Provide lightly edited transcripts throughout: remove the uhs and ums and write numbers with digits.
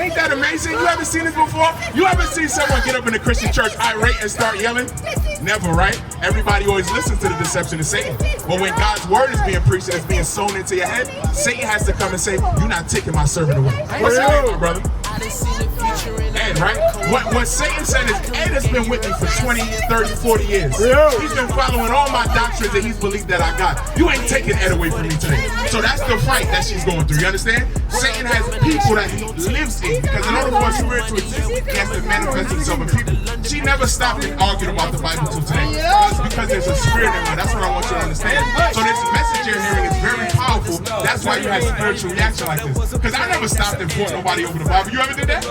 Ain't that amazing? You haven't seen this before? You ever seen someone get up in a Christian church irate and start yelling? Never, right? Everybody always listens to the deception of Satan. But when God's word is being preached and it's being sown into your head, Satan has to come and say, you're not taking my servant away. What's your name, my brother? Ed, right? What Satan said is, Ed has been with me for 20, 30, 40 years. He's been following all my doctrines that he's believed that I got. You ain't taking Ed away from me today. So that's the fight that she's going through, you understand? Satan has people that he lives in, because in order for a spirit to exist, he has to manifest himself in people. She never stopped and argued about the Bible till today. It's because there's a spirit in her. That's what I want you to understand. So this message you're hearing is very powerful. That's why you have spiritual reaction like this. Because I never stopped and fought nobody over the Bible. You ever did that?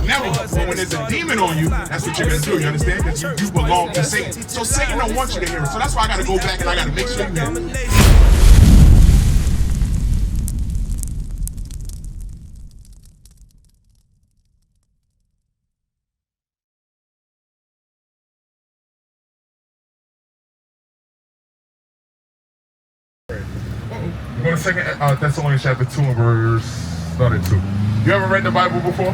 Never. But when there's a demon on you, that's what you're going to do, you understand? Because you belong to Satan. So Satan don't want you to hear it. So that's why I got to go back and I got to make sure you hear it. We're going to 2 Thessalonians chapter 2 and verse 32. You ever read the Bible before?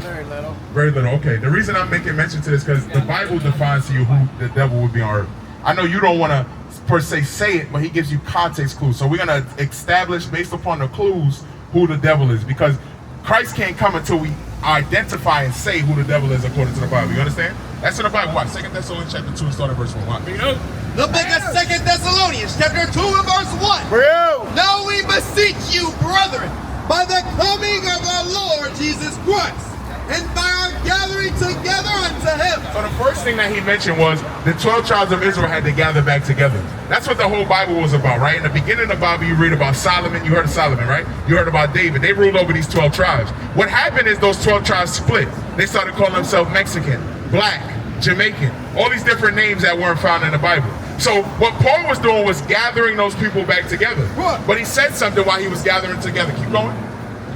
Very little. Very little, okay. The reason I'm making mention to this because the Bible defines to you who the devil would be on earth. I know you don't want to per se say it, but he gives you context clues. So we're going to establish based upon the clues who the devil is, because Christ can't come until we identify and say who the devil is according to the Bible. You understand? That's in the Bible. Watch 2 Thessalonians chapter 2 and start at verse 1. Watch. The book of 2 Thessalonians chapter 2 and verse 1. Now we beseech you, brethren, by the coming of our Lord Jesus Christ, and by our gathering together unto him. So the first thing that he mentioned was the 12 tribes of Israel had to gather back together. That's what the whole Bible was about, right? In the beginning of the Bible, you read about Solomon. You heard of Solomon, right? You heard about David. They ruled over these 12 tribes. What happened is those 12 tribes split. They started calling themselves Mexican, Black, Jamaican, all these different names that weren't found in the Bible. So what Paul was doing was gathering those people back together. But he said something while he was gathering together. Keep going.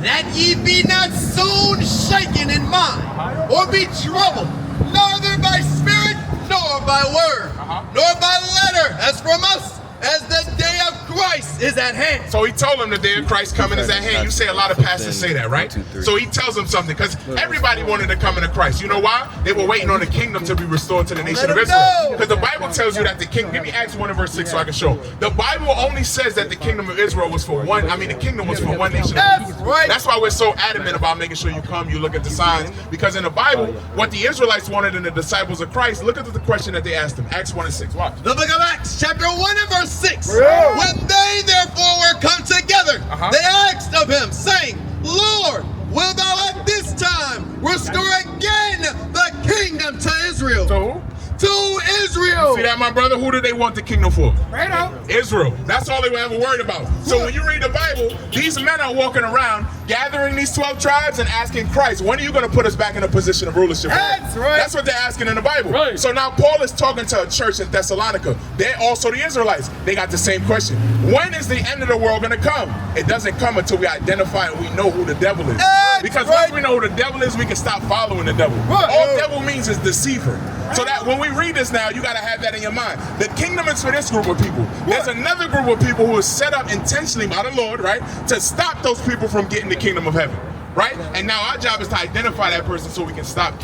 That ye be not soon shaken in mind, or be troubled, neither by spirit, nor by word, nor by letter, as from us, as the day of Christ is at hand. So he told them the day of Christ coming is at hand. You say a lot of pastors say that, right? So he tells them something, because everybody wanted to come into Christ. You know why? They were waiting on the kingdom to be restored to the nation of Israel. Because the Bible tells you that the kingdom, give me Acts 1 and verse 6 so I can show. The Bible only says that the kingdom of Israel was for one, the kingdom was for one nation. That's why we're so adamant about making sure you come, you look at the signs. Because in the Bible, what the Israelites wanted in the disciples of Christ, look at the question that they asked them. Acts 1 and 6, watch. The book of Acts, chapter 1 and verse 6. When they therefore were come together, they asked of him, saying, Lord, wilt thou at this time restore again the kingdom to Israel? To who? To Israel. See that, my brother? Who do they want the kingdom for? Right out. Israel. That's all they were ever worried about. So when you read the Bible, these men are walking around gathering these 12 tribes and asking Christ, when are you going to put us back in a position of rulership? That's right. That's what they're asking in the Bible. Right. So now Paul is talking to a church in Thessalonica. They're also the Israelites. They got the same question. When is the end of the world going to come? It doesn't come until we identify and we know who the devil is. Because once we know who the devil is, we can stop following the devil. All devil means is deceiver. So that when we read this now, you got to have that in your mind. The kingdom is for this group of people. There's another group of people who is set up intentionally by the Lord, right, to stop those people from getting the kingdom of heaven, right? And now our job is to identify that person so we can stop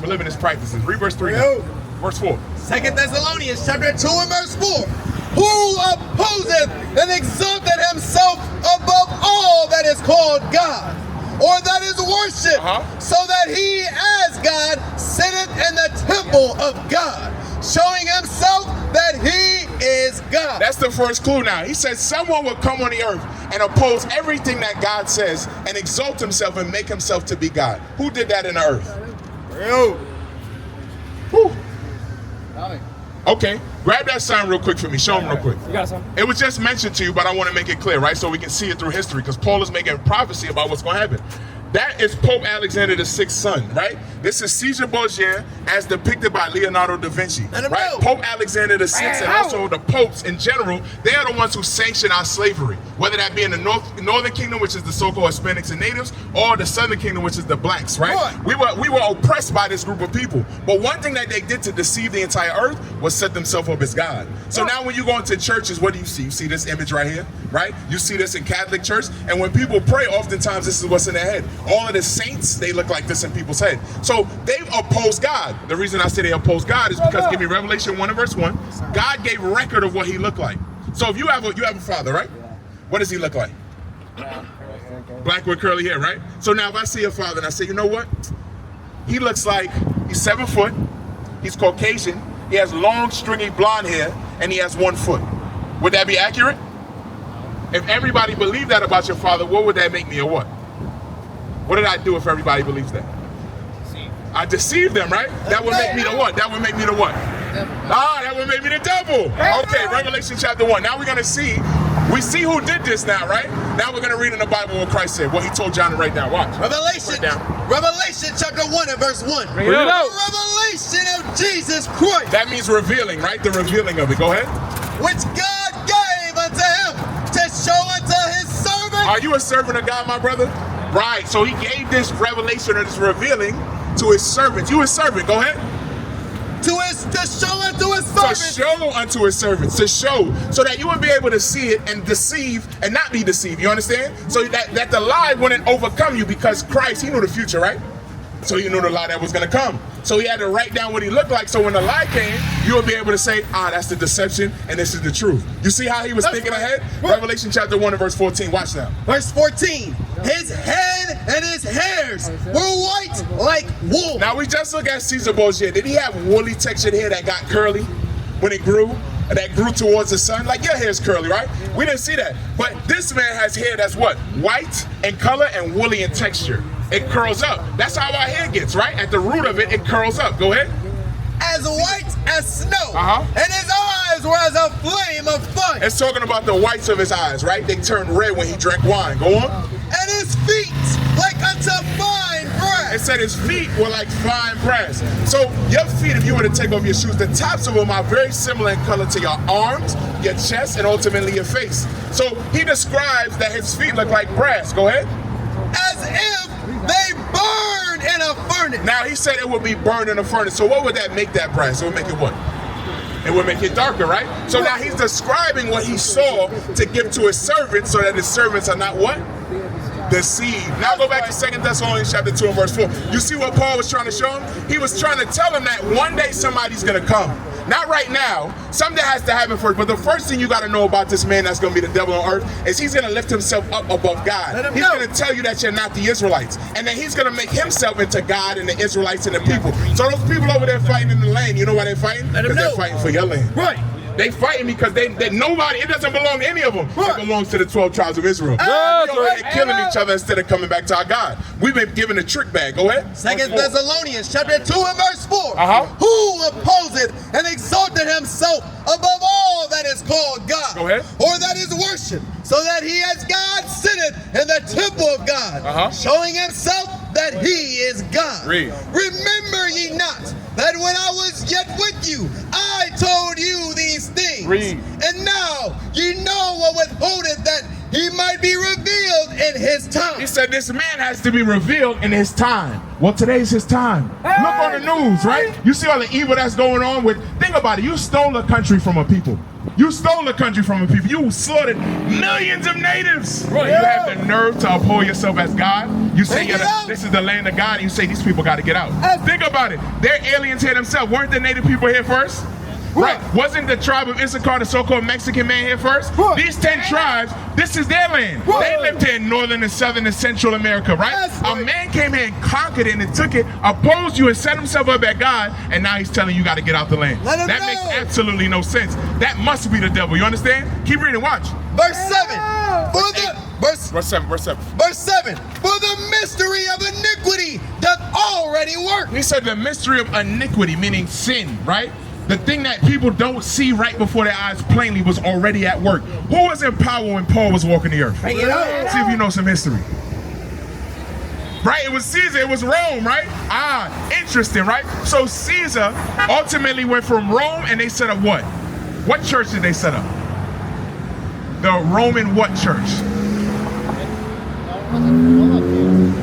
living his practices. Read verse 3 now. Verse 4. 2 Thessalonians chapter 2 and verse 4. Who opposeth and exalteth himself above all that is called God, or that is worship, so that he as God sitteth in the temple of God, showing himself that he is God. That's the first clue now. He says someone will come on the earth and oppose everything that God says and exalt himself and make himself to be God. Who did that in the earth? Whew. Okay, grab that sign real quick for me. Show them real quick. You got something? It was just mentioned to you, but I want to make it clear, right? So we can see it through history, because Paul is making prophecy about what's going to happen. That is Pope Alexander VI's son, right? This is Caesar Borgia as depicted by Leonardo da Vinci, right? Pope Alexander VI and also the popes in general, they are the ones who sanction our slavery, whether that be in the northern kingdom, which is the so-called Hispanics and natives, or the southern kingdom, which is the blacks, right? We were oppressed by this group of people. But one thing that they did to deceive the entire earth was set themselves up as God. So now when you go into churches, what do you see? You see this image right here, right? You see this in Catholic church, and when people pray, oftentimes this is what's in their head. all of the saints, they look like this in people's head. So they oppose God. The reason I say they oppose God is because, give me Revelation 1 and verse 1. God gave record of what he looked like. So if you have a father, right? What does he look like? Black with curly hair, right? So now if I see a father and I say, you know what? He looks like he's 7 foot, he's Caucasian, he has long, stringy blonde hair, and he has 1 foot. Would that be accurate? If everybody believed that about your father, what would that make me or what? What did I do if everybody believes that? I deceived them, right? That would make me the what? That would make me the what? That would make me the devil. Okay, Revelation chapter 1. Now we're going to see, we see who did this now, right? Now we're going to read in the Bible what Christ said, what he told John to write down. Watch. Revelation chapter 1 and verse 1. Bring it out. The revelation of Jesus Christ. That means revealing, right? The revealing of it. Go ahead. Which God gave unto him to show unto his servant. Are you a servant of God, my brother? Right. So he gave this revelation or this revealing to his servants. You a servant. Go ahead. To show unto his servants. To show unto his servants. To show. So that you would be able to see it and deceive and not be deceived. You understand? So that the lie wouldn't overcome you, because Christ, he knew the future, right? So he knew the lie that was going to come. So he had to write down what he looked like, so when the lie came, you would be able to say, that's the deception and this is the truth. You see how he was thinking ahead? Revelation chapter 1 and verse 14. Watch now. Verse 14. His head and his hairs were white like wool. Now we just look at Caesar Borgia. Did he have woolly textured hair that got curly when it grew? That grew towards the sun? Like your hair's curly, right? We didn't see that. But this man has hair that's what? White in color and woolly in texture. It curls up. That's how our hair gets, right? At the root of it, it curls up. Go ahead. As white as snow. And his eyes were as a flame of fire. It's talking about the whites of his eyes, right? They turned red when he drank wine. Go on. And his feet like unto fine brass. It said his feet were like fine brass. So your feet, if you were to take off your shoes, the tops of them are very similar in color to your arms, your chest, and ultimately your face. So he describes that his feet look like brass. Go ahead. As if they burn in a furnace. Now he said it would be burned in a furnace. So what would that make that brass? It would make it what? It would make it darker, right? So now he's describing what he saw to give to his servants, so that his servants are not what? Deceived. Now go back to 2 Thessalonians chapter 2 and verse 4. You see what Paul was trying to show him? He was trying to tell him that one day somebody's going to come. Not right now. Something has to happen first. But the first thing you got to know about this man that's going to be the devil on earth is he's going to lift himself up above God. He's going to tell you that you're not the Israelites. And then he's going to make himself into God and the Israelites and the people. So those people over there fighting in the land, you know why they're fighting? Because they're fighting for your land. Right. They fighting because they nobody, it doesn't belong to any of them. It belongs to the 12 tribes of Israel. They're killing each other instead of coming back to our God. We've been given a trick bag. Go ahead. 2 Thessalonians chapter 2 and verse 4. Who opposeth and exalted himself above all that is called God, Go ahead. or that is worshipped, so that he as God sitteth in the temple of God, showing himself that he is God. Read. Remember ye not that when I was yet with you, I told you these things. Read. And now ye know what withholdeth, that he might be revealed in his time. He said this man has to be revealed in his time. Well, today's his time. Look on the news, right? You see all the evil that's going on with, think about it, you stole a country from a people. You stole a country from a people. You slaughtered millions of natives. You have the nerve to uphold yourself as God. You say this is the land of God, and you say these people got to get out. Think about it. They're aliens here themselves. Weren't the native people here first? Right. Wasn't the tribe of Issachar, the so-called Mexican man, here first? These 10 tribes, this is their land. They lived here in northern and southern and central America, right? A man came here and conquered it and took it, opposed you and set himself up at God, and now he's telling you got to get out the land. That makes absolutely no sense. That must be the devil. You understand? Keep reading. Watch. Verse 7. Verse 7. Verse 7. For the mystery of iniquity doth already work. He said the mystery of iniquity, meaning sin, right? The thing that people don't see right before their eyes plainly was already at work. Who was in power when Paul was walking the earth? See if you know some history. Right? It was Caesar, it was Rome, right? Interesting, right? So Caesar ultimately went from Rome and they set up what? What church did they set up? The Roman what church?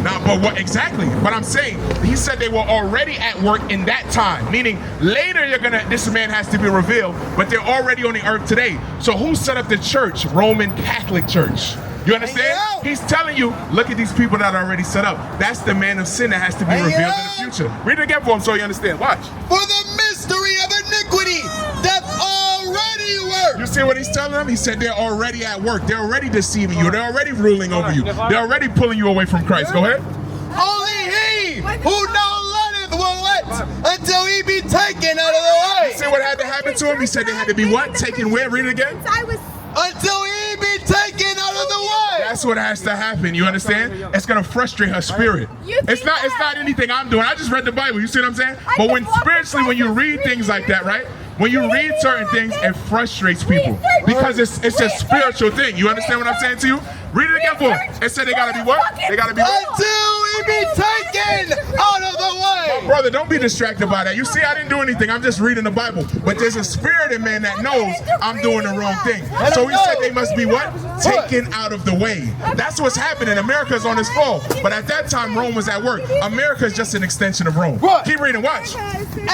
Now, but what exactly? But I'm saying, he said they were already at work in that time, meaning later this man has to be revealed, but they're already on the earth today. So who set up the church? Roman Catholic Church. You understand? He's telling you, look at these people that are already set up. That's the man of sin that has to be revealed in the future. Read it again for him so you understand. Watch. For the mystery of iniquity that already works. You see what he's telling them? He said they're already at work. They're already deceiving you. They're already ruling over you. They're already pulling you away from Christ. Go ahead. Only he who now letteth will let until he be taken out of the way. You see what had to happen to him? He said they had to be what? Taken where? Read it again. Until he be taken out of the way. That's what has to happen. You understand? It's gonna frustrate her spirit. It's not anything I'm doing. I just read the Bible. You see what I'm saying? But when spiritually, when you read things like that, right? When you read certain things, it frustrates people because it's a spiritual thing. You understand what I'm saying to you? Read it again for him. It said they gotta be what? They gotta be what? Until he be taken out of the way. My brother, don't be distracted by that. You see, I didn't do anything. I'm just reading the Bible. But there's a spirit in man that knows I'm doing the wrong thing. So he said they must be what? Taken out of the way. That's what's happening. America's on its fall. But at that time, Rome was at work. America is just an extension of Rome. Keep reading. Watch. And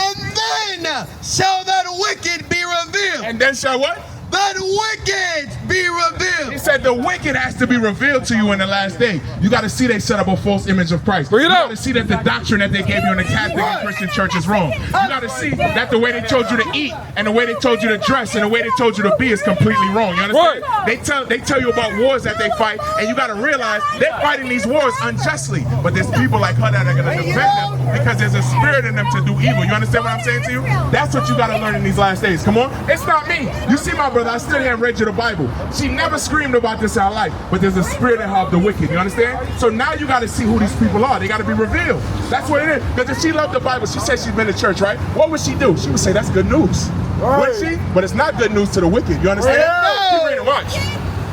then shall that wicked be revealed. And then shall what? That wicked be revealed. He said the wicked has to be revealed to you in the last day. You got to see they set up a false image of Christ. You got to see that the doctrine that they gave you in the Catholic and Christian church is wrong. You got to see that the way they told you to eat and the way they told you to dress and the way they told you to be is completely wrong. You understand? They tell you about wars that they fight, and you got to realize they're fighting these wars unjustly. But there's people like her that are going to defend them because there's a spirit in them to do evil. You understand what I'm saying to you? That's what you got to learn in these last days. Come on. It's not me. You see my brother, I stood here and read you the Bible. She never screamed about this in her life, but there's a spirit in her of the wicked. You understand? So now you got to see who these people are. They got to be revealed. That's what it is. Because if she loved the Bible, she said she's been to church, right? What would she do? She would say that's good news. Would she? But it's not good news to the wicked. You understand? Keep reading. Watch.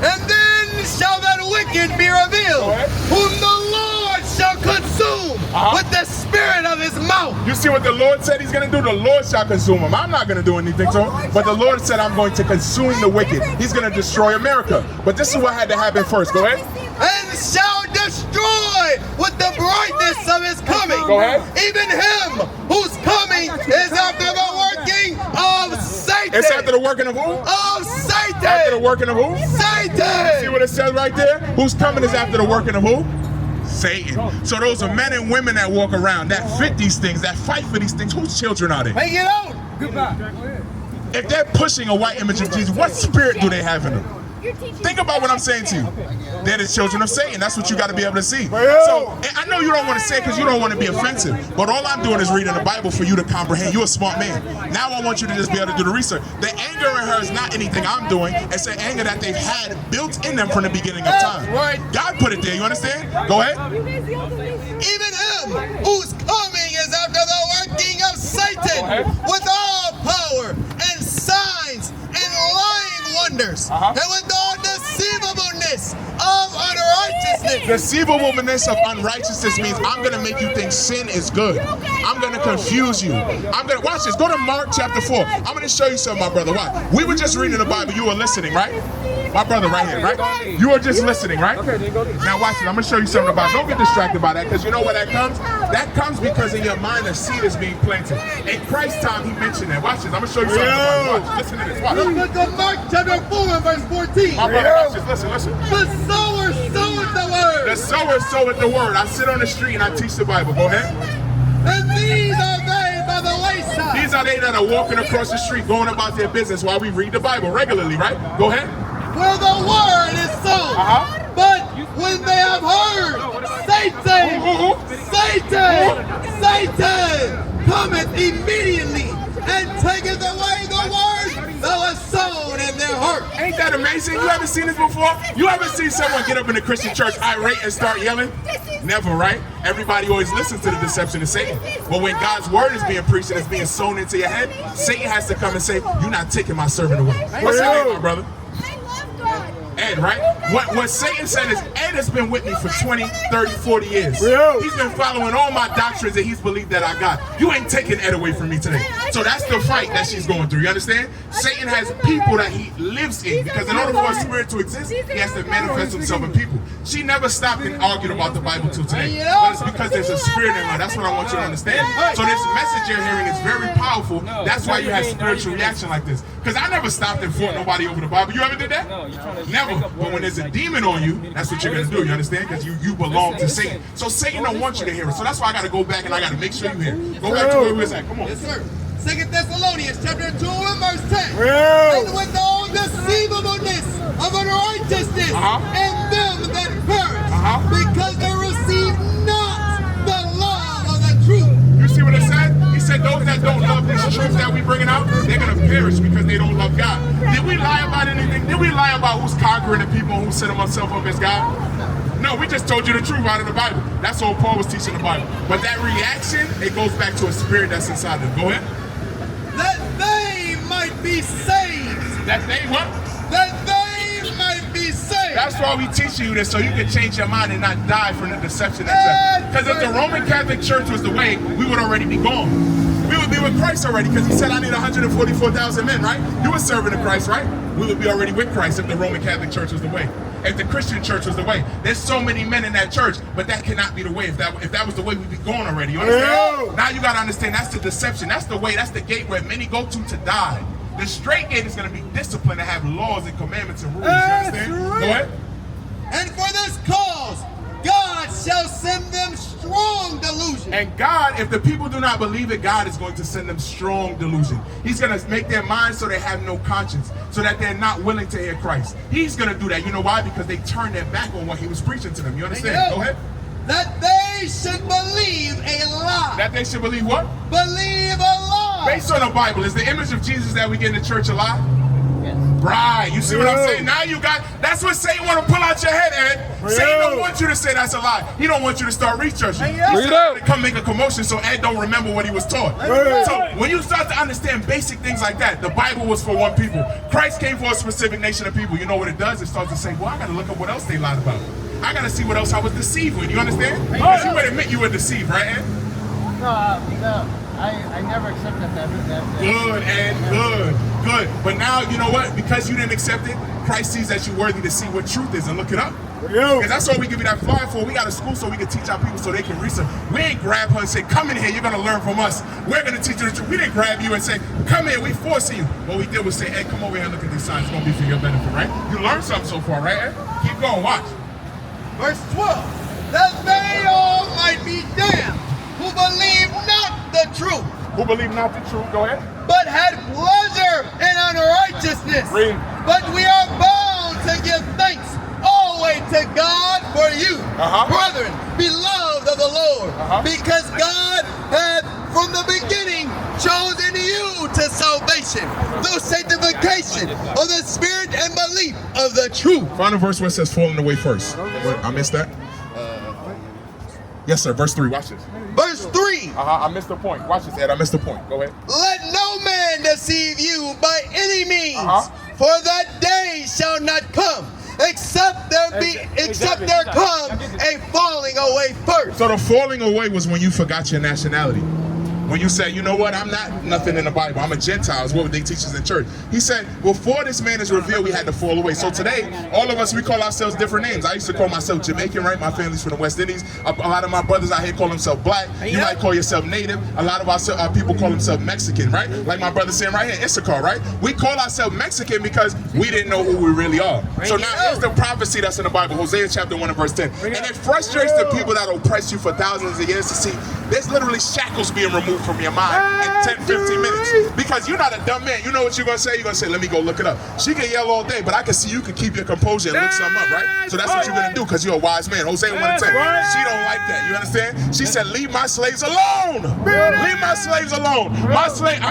And then shall that wicked be revealed, whom the Lord shall consume with the spirit of his mouth. You see what the Lord said he's going to do? The Lord shall consume him. I'm not going to do anything to him. But the Lord said I'm going to consume the wicked. He's going to destroy America. But this is what had to happen first. Go ahead. And shall destroy with the brightness of his coming. Go ahead. Even him whose coming is after the working of Satan. It's after the working of who? Of Satan. After the working of who? Satan. See what it says right there? Whose coming is after the working of who? Satan. So those are men and women that walk around, that fit these things, that fight for these things. Whose children are they? Make it out. If they're pushing a white image of Jesus, what spirit do they have in them? Think about what I'm saying to you. They're the children of Satan. That's what you got to be able to see. So I know you don't want to say it because you don't want to be offensive, but all I'm doing is reading the Bible for you to comprehend. You're a smart man. Now I want you to just be able to do the research. The anger in her is not anything I'm doing. It's an anger that they've had built in them from the beginning of time. God put it there. You understand? Go ahead. Even him whose coming is after the working of Satan with all power and signs and lying wonders and with all deceivableness of unrighteousness. Deceivableness of unrighteousness means I'm going to make you think sin is good. I'm going to confuse you. I'm going to, watch this. Go to Mark chapter 4. I'm going to show you something, my brother. Watch. We were just reading the Bible. You were listening, right? My brother right here, right? You were just listening, right? Now watch it. I'm going to show you something about it. Don't get distracted by that because you know where that comes? That comes because in your mind a seed is being planted. In Christ's time, he mentioned that. Watch this. I'm going to show you something about it. Watch. Listen to this. Watch. Look at Mark chapter 4 and verse 14. My brother, watch this. Listen. The sower soweth the word. The sower soweth the word. I sit on the street and I teach the Bible. Go ahead. And these are they by the wayside. These are they that are walking across the street, going about their business while we read the Bible regularly, right? Go ahead. Where the word is sown. But when they have heard, Satan cometh immediately and taketh away the word that was sown in their heart. Ain't that amazing? You ever seen this before? You ever seen someone get up in the Christian church irate and start yelling? Never, right? Everybody always listens to the deception of Satan. But when God's word is being preached and it's being sown into your head, Satan has to come and say, you're not taking my servant away. What's your name, my brother? Ed, right? What Satan said is, Ed has been with me for 20, 30, 40 years. He's been following all my doctrines that he's believed that I got. You ain't taking Ed away from me today. So that's the fight that she's going through. You understand? Satan has people that he lives in because in order for a spirit to exist, he has to manifest himself in people. She never stopped and argued about the Bible till today. But it's because there's a spirit in her. That's what I want you to understand. So this message you're hearing is very powerful. That's why you have spiritual reaction like this. Because I never stopped and fought nobody over the Bible. You ever did that? Never. But when there's there's a demon on you, that's what you're going to do. You understand? Because you belong to Satan. So Satan don't want you to hear it. So that's why I got to go back and I got to make sure you hear it. Go back to where we was at. Come on. Yes, sir. 2 Thessalonians chapter 2 and verse 10. And with all deceivableness of unrighteousness in them that perish, because they receive not the love of the truth. You see what it said? He said those that don't love this truth that we bringing out, they're going to perish because they don't love God. Did we lie about anything? Did we lie about who's conquering the people who set himself up as God? No, we just told you the truth out of the Bible. That's all Paul was teaching the Bible. But that reaction, it goes back to a spirit that's inside them. Go ahead. That they might be saved. That they what? That they might be saved. That's why we teaching you this, so you can change your mind and not die from the deception. Because if the Roman Catholic Church was the way, we would already be gone. We would be with Christ already, because he said, I need 144,000 men, right? You were serving to Christ, right? We would be already with Christ if the Roman Catholic Church was the way. If the Christian church was the way. There's so many men in that church, but that cannot be the way. If that was the way, we'd be gone already. You understand? Now you got to understand, that's the deception. That's the way, that's the gate where many go to die. The straight gate is going to be disciplined and have laws and commandments and rules. You understand? Go ahead. And for this cause, God shall send them strong delusion. And God, if the people do not believe it, God is going to send them strong delusion. He's going to make their minds so they have no conscience, so that they're not willing to hear Christ. He's going to do that. You know why? Because they turned their back on what he was preaching to them. You understand? Go ahead. That they should believe a lie. That they should believe what? Believe a lie. Based on the Bible, is the image of Jesus that we get in the church a lie? Right, you see what I'm saying? Now you got, that's what Satan want to pull out your head, Ed. Satan don't want you to say that's a lie. He don't want you to start researching. He said to come make a commotion so Ed don't remember what he was taught. So when you start to understand basic things like that, the Bible was for one people. Christ came for a specific nation of people. You know what it does? It starts to say, well, I got to look up what else they lied about. I got to see what else I was deceived with. You understand? Because you would admit you were deceived, right, Ed? No. I never accepted that. Good, Ed, good. But now, you know what? Because you didn't accept it, Christ sees that you're worthy to see what truth is and look it up. Because that's what we give you that flyer for. We got a school so we can teach our people so they can research. We ain't grab her and say, come in here, you're going to learn from us. We're going to teach you the truth. We didn't grab you and say, come here, we forcing you. What we did was say, hey, come over here and look at these signs. It's going to be for your benefit, right? You learned something so far, right, Ed? Keep going, watch. Verse 12. That they all might be damned who believe not the truth. Who believe not the truth? Go ahead. But had pleasure in unrighteousness. Read. But we are bound to give thanks always to God for you, brethren, beloved of the Lord, because God hath from the beginning chosen you to salvation through sanctification of the Spirit and belief of the truth. Find a verse where it says falling away first. I missed that. Yes, sir. Verse 3. Watch this. Verse 3. I missed the point. Watch this, Ed. I missed the point. Go ahead. Let no man deceive you by any means, for that day shall not come, except there come a falling away first. So the falling away was when you forgot your nationality. When you say, you know what, I'm not nothing in the Bible, I'm a Gentile, is what they teach us in church. He said, before this man is revealed, we had to fall away. So today, all of us, we call ourselves different names. I used to call myself Jamaican, right? My family's from the West Indies. A lot of my brothers out here call themselves black. You might call yourself native. A lot of our people call themselves Mexican, right? Like my brother saying right here, Issachar, right? We call ourselves Mexican because we didn't know who we really are. So now here's the prophecy that's in the Bible, Hosea chapter 1 and verse 10. And it frustrates the people that oppress you for thousands of years to see there's literally shackles being removed from your mind in 10, 15 minutes. Because you're not a dumb man. You know what you're going to say? You're going to say, let me go look it up. She can yell all day, but I can see you can keep your composure and look something up, right? So that's what you're going to do because you're a wise man. Hosea 1 and 10. She don't like that. You understand? She said, leave my slaves alone. Leave my slaves alone. My slave, I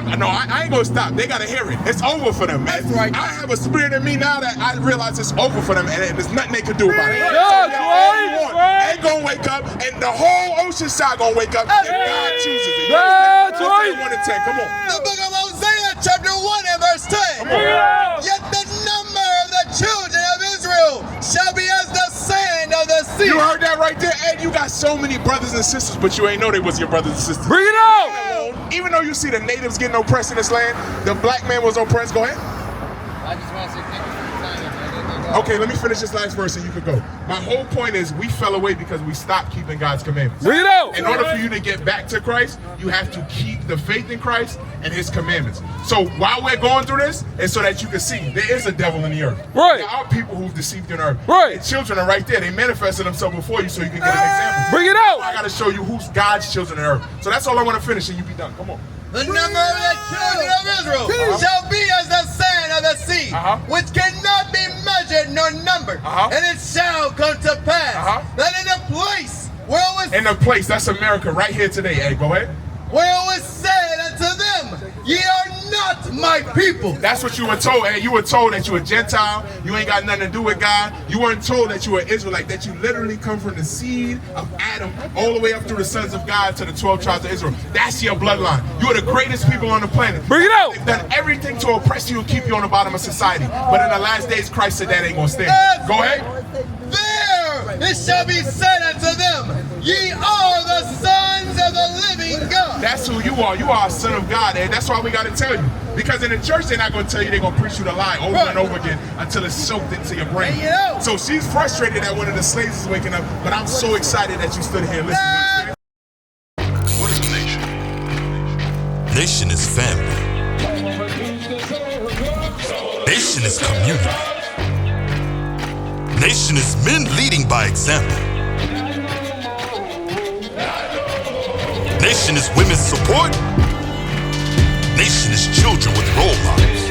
ain't going to stop. They got to hear it. It's over for them, man. That's right. I have a spirit in me now that I realize it's over for them and there's nothing they can do about it. They going to wake up and the whole ocean side going to wake up if God chooses it. That's right. 1 and 10. Come on. The book of Hosea, chapter 1 and verse 10. Yet the number of the children of Israel shall be as the sand of the sea. You heard that right there, Ed? You got so many brothers and sisters, but you ain't know they was your brothers and sisters. Bring it out! Even though you see the natives getting oppressed in this land, the black man was oppressed. Go ahead. I just want to say thank you for your time. Okay, let me finish this last verse and you can go. My whole point is we fell away because we stopped keeping God's commandments. Bring it out. In order for you to get back to Christ, you have to keep the faith in Christ and his commandments. So while we're going through this, it's so that you can see there is a devil in the earth. Right. There are people who've deceived in earth. Right. And children are right there. They manifested themselves before you so you can get an example. Bring it out. I got to show you who's God's children in earth. So that's all I want to finish and you be done. Come on. The number of the children of Israel shall be as the sand of the sea, which cannot be measured nor numbered. And it shall come to pass that in the place where it was In the place, that's America right here today. Hey, go ahead. where it was said unto them, ye are not my people. That's what you were told. And you were told that you were Gentile. You ain't got nothing to do with God. You weren't told that you were Israelite, that you literally come from the seed of Adam all the way up through the sons of God to the 12 tribes of Israel. That's your bloodline. You are the greatest people on the planet. Bring it out. They've done everything to oppress you and keep you on the bottom of society. But in the last days, Christ said that ain't going to stand. Go ahead. There it shall be said unto them, ye are the sons of the living God. That's who you are. You are a son of God, and that's why we got to tell you. Because in the church, they're not going to tell you. They're going to preach you the lie over and over again until it's soaked into your brain. So she's frustrated that one of the slaves is waking up, but I'm so excited that you stood here listening. What is a nation? Nation is family. Nation is community. Nation is men leading by example. Nation is women's support. Nation is children with role models.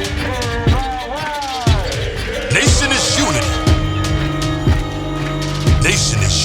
Nation is unity. Nation is